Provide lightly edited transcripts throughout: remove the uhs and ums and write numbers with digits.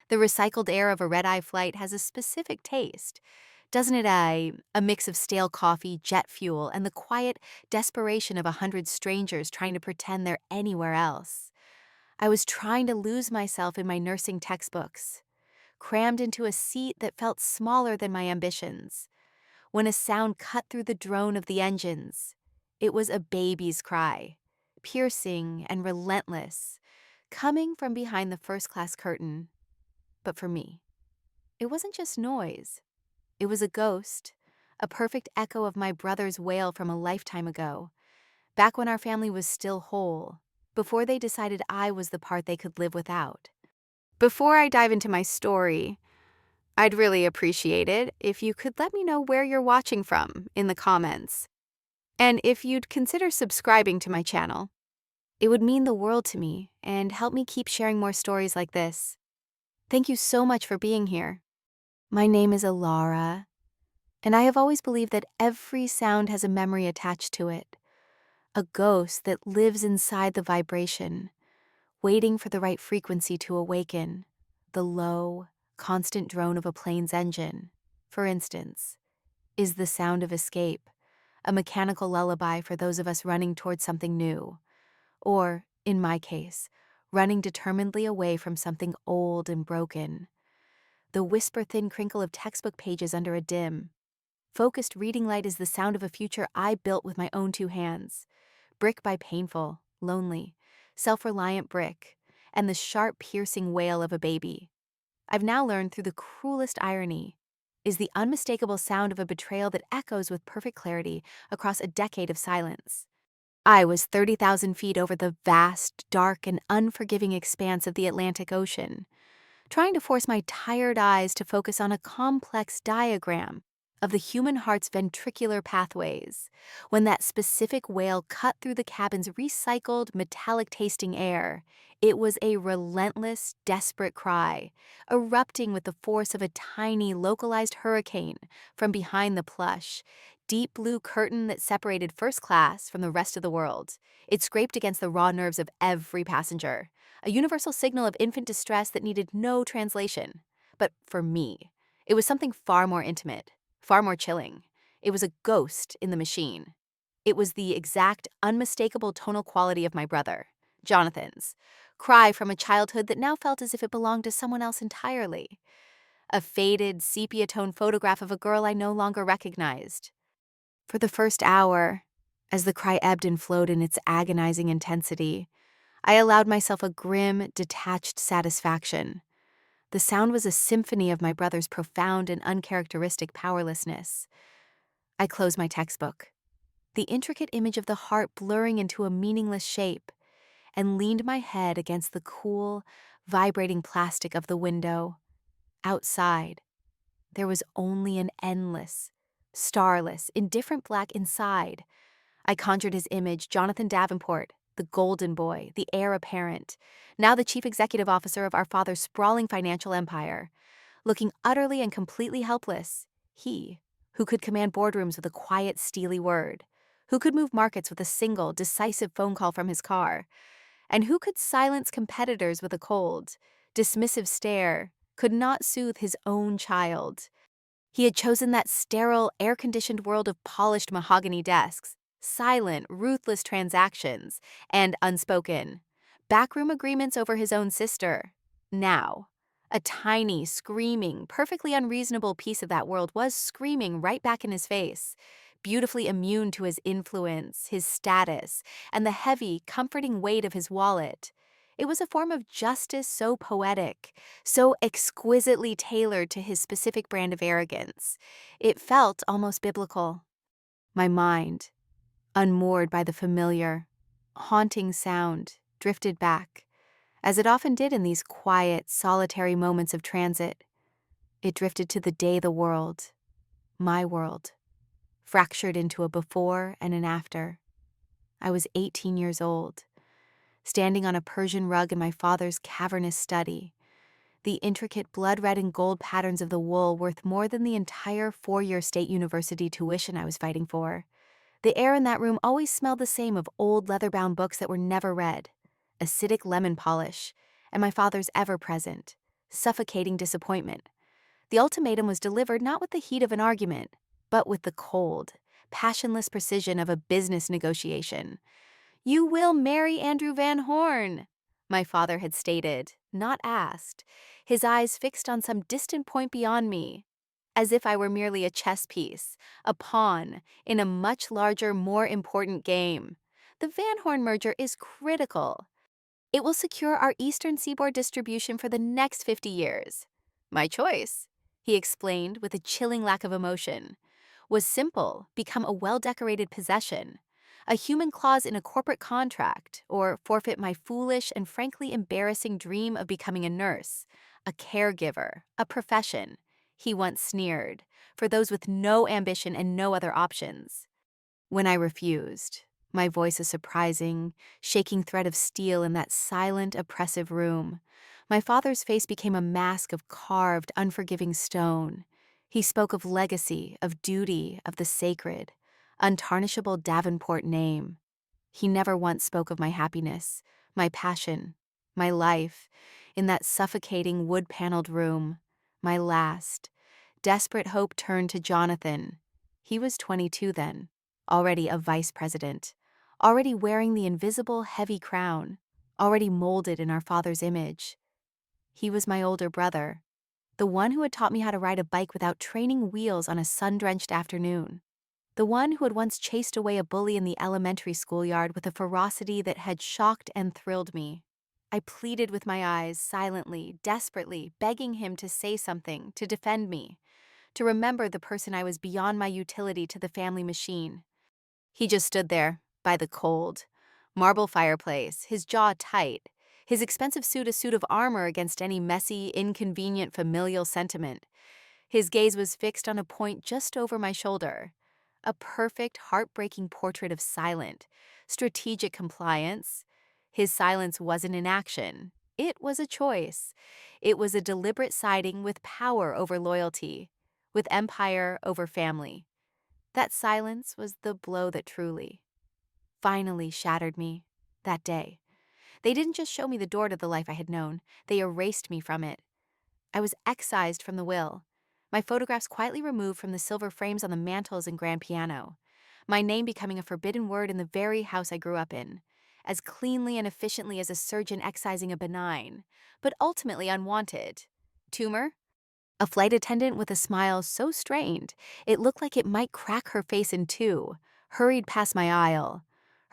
The recycled air of a red-eye flight has a specific taste, doesn't it? A mix of stale coffee, jet fuel, and the quiet desperation of 100 strangers trying to pretend they're anywhere else. I was trying to lose myself in my nursing textbooks, crammed into a seat that felt smaller than my ambitions. When a sound cut through the drone of the engines, it was a baby's cry, piercing and relentless, coming from behind the first-class curtain. But for me, it wasn't just noise. It was a ghost, a perfect echo of my brother's wail from a lifetime ago, back when our family was still whole, before they decided I was the part they could live without. Before I dive into my story, I'd really appreciate it if you could let me know where you're watching from in the comments. And if you'd consider subscribing to my channel, it would mean the world to me and help me keep sharing more stories like this. Thank you so much for being here. My name is Alara, and I have always believed that every sound has a memory attached to it, a ghost that lives inside the vibration, waiting for the right frequency to awaken, the low, constant drone of a plane's engine, for instance, is the sound of escape, a mechanical lullaby for those of us running towards something new, or, in my case, running determinedly away from something old and broken. The whisper-thin crinkle of textbook pages under a dim, focused reading light is the sound of a future I built with my own two hands, brick by painful, lonely, self-reliant brick, and the sharp, piercing wail of a baby. I've now learned through the cruelest irony is the unmistakable sound of a betrayal that echoes with perfect clarity across a decade of silence. I was 30,000 feet over the vast, dark, and unforgiving expanse of the Atlantic Ocean, trying to force my tired eyes to focus on a complex diagram of the human heart's ventricular pathways, when that specific wail cut through the cabin's recycled, metallic-tasting air. It was a relentless, desperate cry, erupting with the force of a tiny, localized hurricane from behind the plush, deep blue curtain that separated first class from the rest of the world. It scraped against the raw nerves of every passenger, a universal signal of infant distress that needed no translation. But for me, it was something far more intimate, far more chilling. It was a ghost in the machine. It was the exact, unmistakable tonal quality of my brother, Jonathan's, cry from a childhood that now felt as if it belonged to someone else entirely. A faded, sepia-toned photograph of a girl I no longer recognized. For the first hour, as the cry ebbed and flowed in its agonizing intensity, I allowed myself a grim, detached satisfaction. The sound was a symphony of my brother's profound and uncharacteristic powerlessness. I closed my textbook, the intricate image of the heart blurring into a meaningless shape, and leaned my head against the cool, vibrating plastic of the window. Outside, there was only an endless, starless, indifferent black inside. I conjured his image, Jonathan Davenport, the golden boy, the heir apparent, now the chief executive officer of our father's sprawling financial empire. Looking utterly and completely helpless, he, who could command boardrooms with a quiet, steely word, who could move markets with a single, decisive phone call from his car, and who could silence competitors with a cold, dismissive stare, could not soothe his own child. He had chosen that sterile, air-conditioned world of polished mahogany desks, silent, ruthless transactions, and unspoken backroom agreements over his own sister. Now, a tiny, screaming, perfectly unreasonable piece of that world was screaming right back in his face, beautifully immune to his influence, his status, and the heavy, comforting weight of his wallet. It was a form of justice so poetic, so exquisitely tailored to his specific brand of arrogance. It felt almost biblical. My mind, unmoored by the familiar, haunting sound, drifted back, as it often did in these quiet, solitary moments of transit. It drifted to the day the world, my world, fractured into a before and an after. I was 18 years old, standing on a Persian rug in my father's cavernous study, the intricate blood-red and gold patterns of the wool worth more than the entire four-year state university tuition I was fighting for. The air in that room always smelled the same of old leather-bound books that were never read, acidic lemon polish, and my father's ever-present, suffocating disappointment. The ultimatum was delivered not with the heat of an argument, but with the cold, passionless precision of a business negotiation. "You will marry Andrew Van Horn," my father had stated, not asked, his eyes fixed on some distant point beyond me, as if I were merely a chess piece, a pawn, in a much larger, more important game. "The Van Horn merger is critical. It will secure our Eastern Seaboard distribution for the next 50 years. My choice," he explained with a chilling lack of emotion, "was simple: become a well-decorated possession, a human clause in a corporate contract, or forfeit my foolish and frankly embarrassing dream of becoming a nurse, a caregiver, a profession," he once sneered, "for those with no ambition and no other options." When I refused, my voice a surprising, shaking thread of steel in that silent, oppressive room, my father's face became a mask of carved, unforgiving stone. He spoke of legacy, of duty, of the sacred, untarnishable Davenport name. He never once spoke of my happiness, my passion, my life, in that suffocating wood-paneled room. My last, desperate hope turned to Jonathan. He was 22 then, already a vice president, already wearing the invisible heavy crown, already molded in our father's image. He was my older brother, the one who had taught me how to ride a bike without training wheels on a sun-drenched afternoon. The one who had once chased away a bully in the elementary schoolyard with a ferocity that had shocked and thrilled me. I pleaded with my eyes, silently, desperately, begging him to say something, to defend me, to remember the person I was beyond my utility to the family machine. He just stood there, by the cold, marble fireplace, his jaw tight, his expensive suit a suit of armor against any messy, inconvenient familial sentiment. His gaze was fixed on a point just over my shoulder. A perfect, heartbreaking portrait of silent, strategic compliance. His silence wasn't inaction. It was a choice. It was a deliberate siding with power over loyalty, with empire over family. That silence was the blow that truly, finally shattered me that day. They didn't just show me the door to the life I had known, they erased me from it. I was excised from the will, my photographs quietly removed from the silver frames on the mantels and grand piano, my name becoming a forbidden word in the very house I grew up in, as cleanly and efficiently as a surgeon excising a benign, but ultimately unwanted, tumor. A flight attendant with a smile so strained it looked like it might crack her face in two, hurried past my aisle.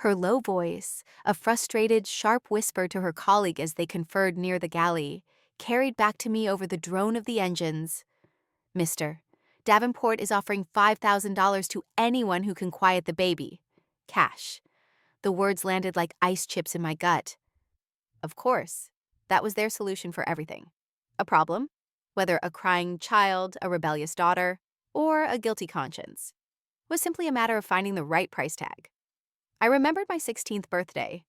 Her low voice, a frustrated, sharp whisper to her colleague as they conferred near the galley, carried back to me over the drone of the engines. "Mr. Davenport is offering $5,000 to anyone who can quiet the baby. Cash." The words landed like ice chips in my gut. Of course, that was their solution for everything. A problem, whether a crying child, a rebellious daughter, or a guilty conscience, was simply a matter of finding the right price tag. I remembered my 16th birthday,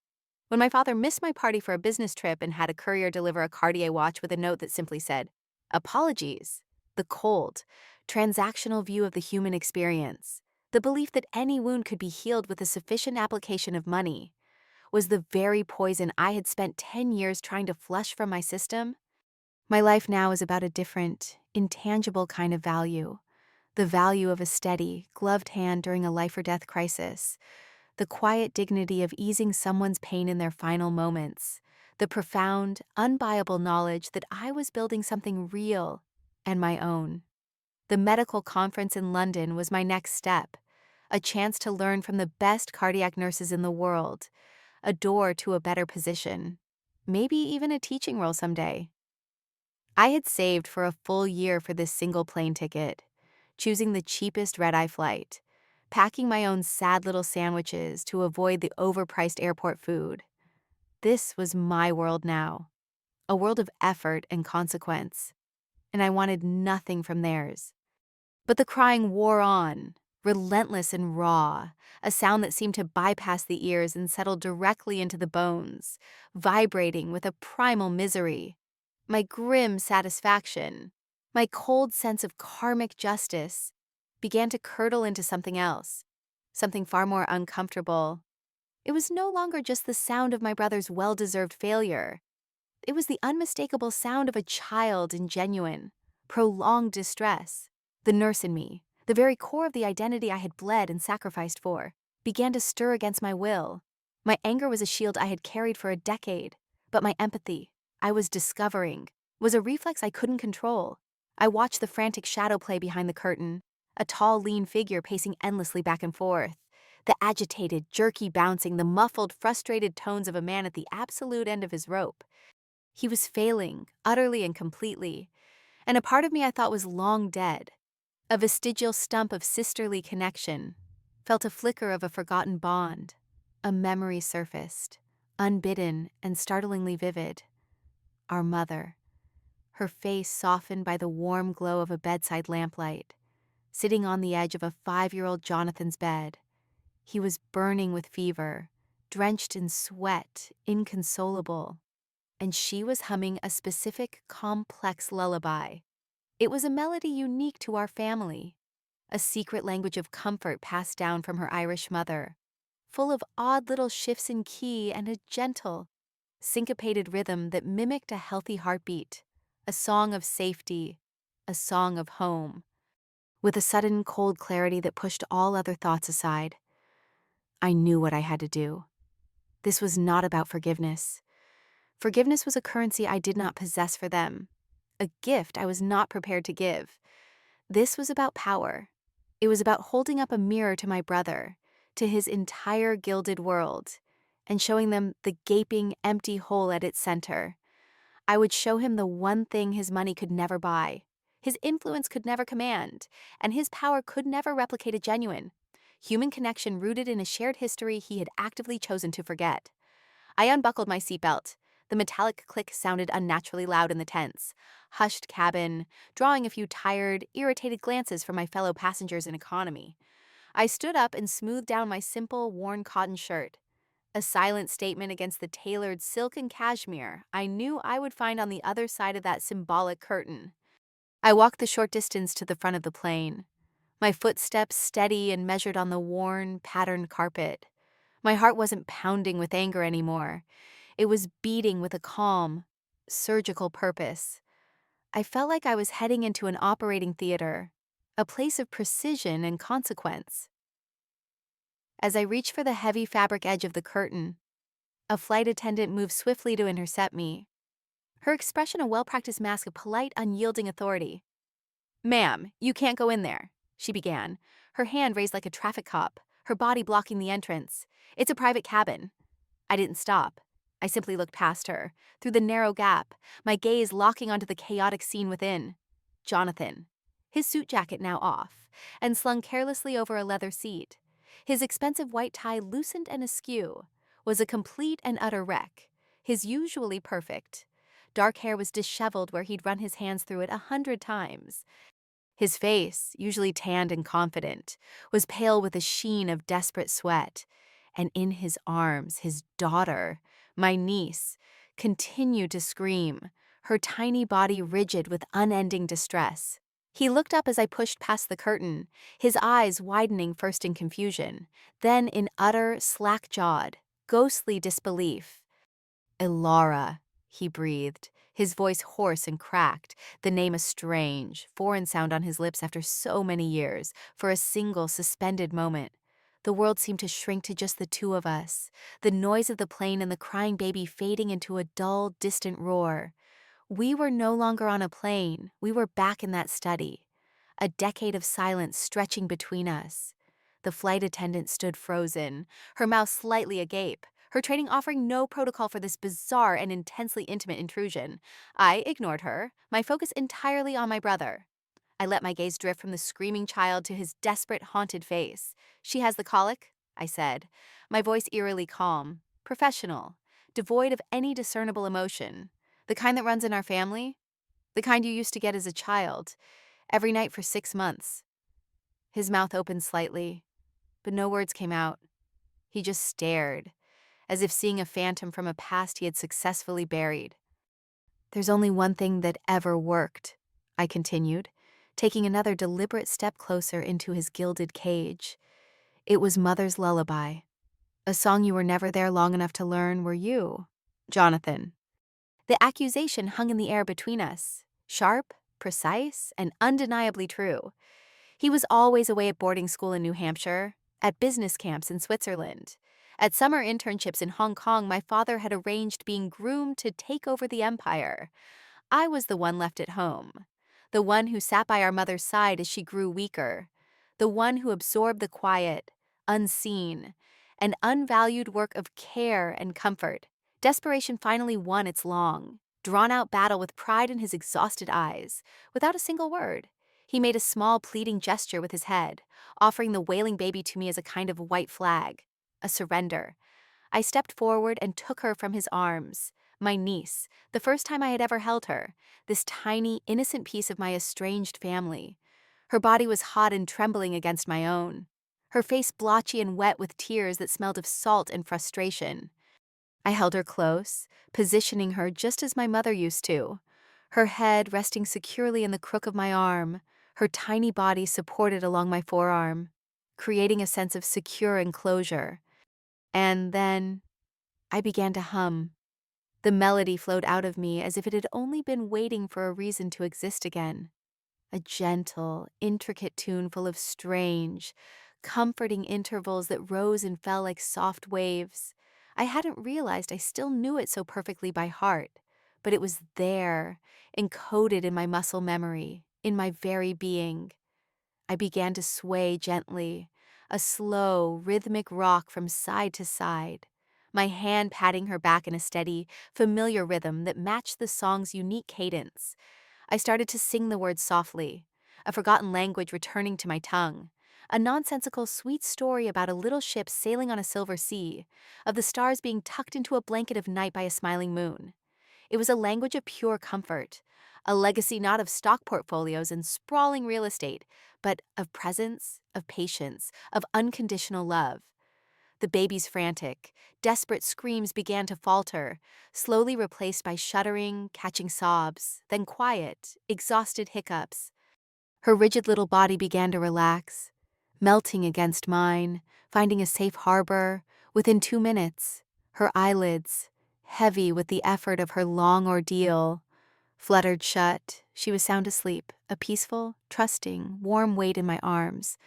when my father missed my party for a business trip and had a courier deliver a Cartier watch with a note that simply said, "Apologies." The cold, transactional view of the human experience, the belief that any wound could be healed with a sufficient application of money, was the very poison I had spent 10 years trying to flush from my system. My life now is about a different, intangible kind of value. The value of a steady, gloved hand during a life-or-death crisis. The quiet dignity of easing someone's pain in their final moments. The profound, unbuyable knowledge that I was building something real and my own. The medical conference in London was my next step. A chance to learn from the best cardiac nurses in the world. A door to a better position. Maybe even a teaching role someday. I had saved for a full year for this single plane ticket, choosing the cheapest red-eye flight, packing my own sad little sandwiches to avoid the overpriced airport food. This was my world now, a world of effort and consequence, and I wanted nothing from theirs. But the crying wore on, relentless and raw, a sound that seemed to bypass the ears and settle directly into the bones, vibrating with a primal misery. My grim satisfaction, my cold sense of karmic justice, began to curdle into something else, something far more uncomfortable. It was no longer just the sound of my brother's well-deserved failure. It was the unmistakable sound of a child in genuine, prolonged distress. The nurse in me, the very core of the identity I had bled and sacrificed for, began to stir against my will. My anger was a shield I had carried for a decade, but my empathy, I was discovering, was a reflex I couldn't control. I watched the frantic shadow play behind the curtain, a tall, lean figure pacing endlessly back and forth, the agitated, jerky bouncing, the muffled, frustrated tones of a man at the absolute end of his rope. He was failing, utterly and completely, and a part of me I thought was long dead. A vestigial stump of sisterly connection, felt a flicker of a forgotten bond. A memory surfaced, unbidden and startlingly vivid. Our mother, her face softened by the warm glow of a bedside lamplight, sitting on the edge of a 5-year-old Jonathan's bed. He was burning with fever, drenched in sweat, inconsolable, and she was humming a specific, complex lullaby. It was a melody unique to our family, a secret language of comfort passed down from her Irish mother, full of odd little shifts in key and a gentle, syncopated rhythm that mimicked a healthy heartbeat, a song of safety, a song of home. With a sudden, cold clarity that pushed all other thoughts aside, I knew what I had to do. This was not about forgiveness. Forgiveness was a currency I did not possess for them, a gift I was not prepared to give. This was about power. It was about holding up a mirror to my brother, to his entire gilded world, and showing them the gaping, empty hole at its center. I would show him the one thing his money could never buy, his influence could never command, and his power could never replicate a genuine, human connection rooted in a shared history he had actively chosen to forget. I unbuckled my seatbelt. The metallic click sounded unnaturally loud in the tense, hushed cabin, drawing a few tired, irritated glances from my fellow passengers in economy. I stood up and smoothed down my simple, worn cotton shirt, a silent statement against the tailored silk and cashmere I knew I would find on the other side of that symbolic curtain. I walked the short distance to the front of the plane, my footsteps steady and measured on the worn, patterned carpet. My heart wasn't pounding with anger anymore. It was beating with a calm, surgical purpose. I felt like I was heading into an operating theater, a place of precision and consequence. As I reached for the heavy fabric edge of the curtain, a flight attendant moved swiftly to intercept me, her expression a well-practiced mask of polite, unyielding authority. "Ma'am, you can't go in there," she began, her hand raised like a traffic cop, her body blocking the entrance. "It's a private cabin." I didn't stop. I simply looked past her, through the narrow gap, my gaze locking onto the chaotic scene within. Jonathan, his suit jacket now off, and slung carelessly over a leather seat, his expensive white tie loosened and askew, was a complete and utter wreck, his usually perfect. Dark hair was disheveled where he'd run his hands through it 100 times. His face, usually tanned and confident, was pale with a sheen of desperate sweat, and in his arms, his daughter, my niece, continued to scream, her tiny body rigid with unending distress. He looked up as I pushed past the curtain, his eyes widening first in confusion, then in utter, slack-jawed, ghostly disbelief. "Ilara," he breathed, his voice hoarse and cracked, the name a strange, foreign sound on his lips after so many years, for a single suspended moment. The world seemed to shrink to just the two of us, the noise of the plane and the crying baby fading into a dull, distant roar. We were no longer on a plane, we were back in that study, a decade of silence stretching between us. The flight attendant stood frozen, her mouth slightly agape, her training offering no protocol for this bizarre and intensely intimate intrusion. I ignored her, my focus entirely on my brother. I let my gaze drift from the screaming child to his desperate, haunted face. "She has the colic," I said, my voice eerily calm, professional, devoid of any discernible emotion. "The kind that runs in our family? The kind you used to get as a child, every night for 6 months." His mouth opened slightly, but no words came out. He just stared, as if seeing a phantom from a past he had successfully buried. "There's only one thing that ever worked," I continued, taking another deliberate step closer into his gilded cage. "It was Mother's lullaby. A song you were never there long enough to learn, were you, Jonathan?" The accusation hung in the air between us, sharp, precise, and undeniably true. He was always away at boarding school in New Hampshire, at business camps in Switzerland. At summer internships in Hong Kong, my father had arranged being groomed to take over the empire. I was the one left at home, the one who sat by our mother's side as she grew weaker, the one who absorbed the quiet, unseen, and unvalued work of care and comfort. Desperation finally won its long, drawn-out battle with pride in his exhausted eyes. Without a single word, he made a small pleading gesture with his head, offering the wailing baby to me as a kind of white flag, a surrender. I stepped forward and took her from his arms, my niece, the first time I had ever held her, this tiny, innocent piece of my estranged family. Her body was hot and trembling against my own, her face blotchy and wet with tears that smelled of salt and frustration. I held her close, positioning her just as my mother used to, her head resting securely in the crook of my arm, her tiny body supported along my forearm, creating a sense of secure enclosure. And then I began to hum. The melody flowed out of me as if it had only been waiting for a reason to exist again. A gentle, intricate tune full of strange, comforting intervals that rose and fell like soft waves. I hadn't realized I still knew it so perfectly by heart, but it was there, encoded in my muscle memory, in my very being. I began to sway gently, a slow, rhythmic rock from side to side, my hand patting her back in a steady, familiar rhythm that matched the song's unique cadence. I started to sing the words softly, a forgotten language returning to my tongue, a nonsensical, sweet story about a little ship sailing on a silver sea, of the stars being tucked into a blanket of night by a smiling moon. It was a language of pure comfort, a legacy not of stock portfolios and sprawling real estate, but of presence, of patience, of unconditional love. The baby's frantic, desperate screams began to falter, slowly replaced by shuddering, catching sobs, then quiet, exhausted hiccups. Her rigid little body began to relax, melting against mine, finding a safe harbor. Within 2 minutes, her eyelids, heavy with the effort of her long ordeal, fluttered shut. She was sound asleep, a peaceful, trusting, warm weight in my arms.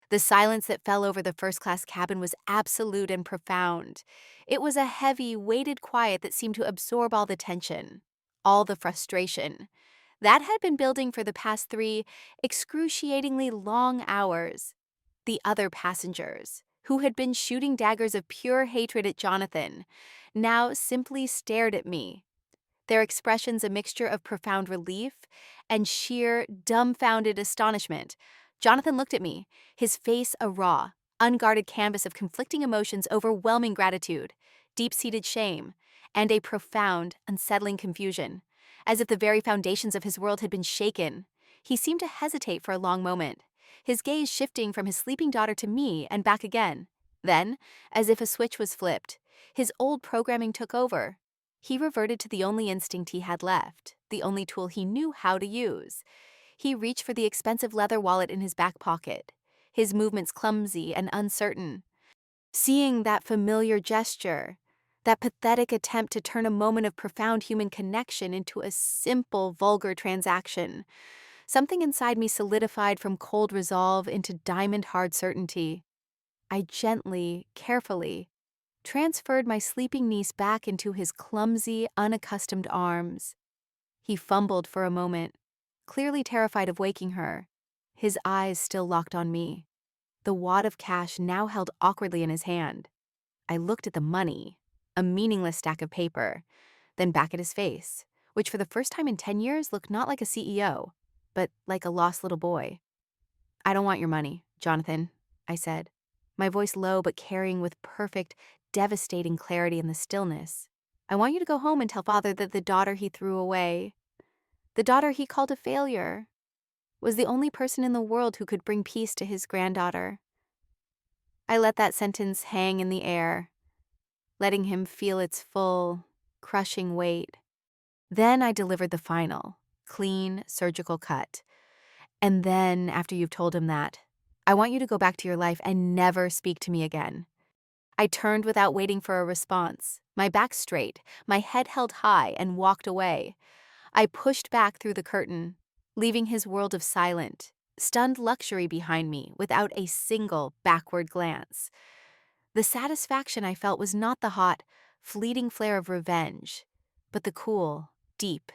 The silence that fell over the first-class cabin was absolute and profound. It was a heavy, weighted quiet that seemed to absorb all the tension, all the frustration. That had been building for the past 3 excruciatingly long hours. The other passengers, who had been shooting daggers of pure hatred at Jonathan, now simply stared at me, their expressions a mixture of profound relief and sheer, dumbfounded astonishment. Jonathan looked at me, his face a raw, unguarded canvas of conflicting emotions, overwhelming gratitude, deep-seated shame, and a profound, unsettling confusion, as if the very foundations of his world had been shaken. He seemed to hesitate for a long moment, his gaze shifting from his sleeping daughter to me and back again. Then, as if a switch was flipped, his old programming took over. He reverted to the only instinct he had left, the only tool he knew how to use. He reached for the expensive leather wallet in his back pocket, his movements clumsy and uncertain. Seeing that familiar gesture, that pathetic attempt to turn a moment of profound human connection into a simple, vulgar transaction, something inside me solidified from cold resolve into diamond-hard certainty. I gently, carefully, transferred my sleeping niece back into his clumsy, unaccustomed arms. He fumbled for a moment, clearly terrified of waking her, his eyes still locked on me, the wad of cash now held awkwardly in his hand. I looked at the money, a meaningless stack of paper, then back at his face, which for the first time in 10 years looked not like a CEO, but like a lost little boy. "I don't want your money, Jonathan," I said, my voice low but carrying with perfect, devastating clarity in the stillness. "I want you to go home and tell father that the daughter he threw away, the daughter he called a failure, was the only person in the world who could bring peace to his granddaughter." I let that sentence hang in the air, letting him feel its full, crushing weight. Then I delivered the final, clean, surgical cut. "And then, after you've told him that, I want you to go back to your life and never speak to me again." I turned without waiting for a response, my back straight, my head held high, and walked away. I pushed back through the curtain, leaving his world of silent, stunned luxury behind me without a single backward glance. The satisfaction I felt was not the hot, fleeting flare of revenge, but the cool, deep,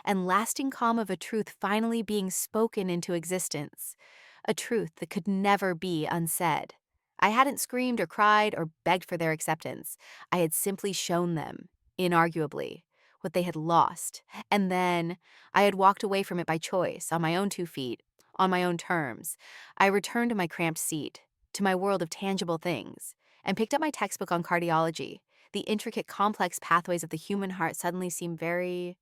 and lasting calm of a truth finally being spoken into existence, a truth that could never be unsaid. I hadn't screamed or cried or begged for their acceptance. I had simply shown them, inarguably, what they had lost, and then I had walked away from it by choice, on my own 2 feet, on my own terms. I returned to my cramped seat, to my world of tangible things, and picked up my textbook on cardiology. The intricate, complex pathways of the human heart suddenly seemed very,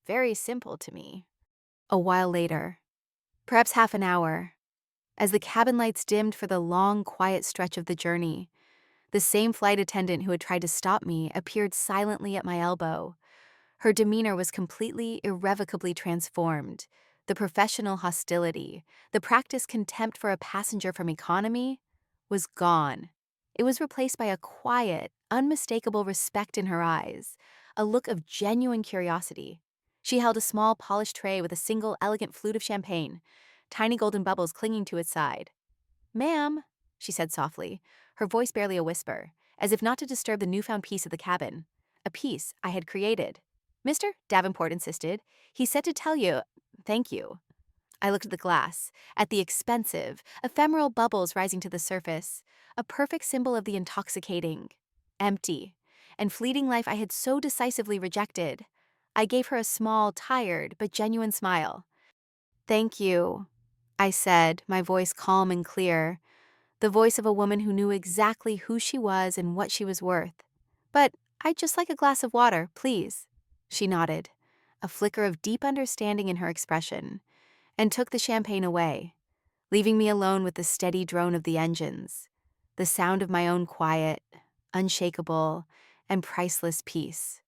very simple to me. A while later, perhaps half an hour, as the cabin lights dimmed for the long, quiet stretch of the journey, the same flight attendant who had tried to stop me appeared silently at my elbow. Her demeanor was completely, irrevocably transformed. The professional hostility, the practiced contempt for a passenger from economy, was gone. It was replaced by a quiet, unmistakable respect in her eyes, a look of genuine curiosity. She held a small, polished tray with a single, elegant flute of champagne, tiny golden bubbles clinging to its side. "Ma'am," she said softly, her voice barely a whisper, as if not to disturb the newfound peace of the cabin. A peace I had created. "Mr. Davenport insisted. He said to tell you, thank you." I looked at the glass, at the expensive, ephemeral bubbles rising to the surface, a perfect symbol of the intoxicating, empty, and fleeting life I had so decisively rejected. I gave her a small, tired, but genuine smile. "Thank you," I said, my voice calm and clear, the voice of a woman who knew exactly who she was and what she was worth. "But I'd just like a glass of water, please." She nodded, a flicker of deep understanding in her expression, and took the champagne away, leaving me alone with the steady drone of the engines, the sound of my own quiet, unshakable, and priceless peace.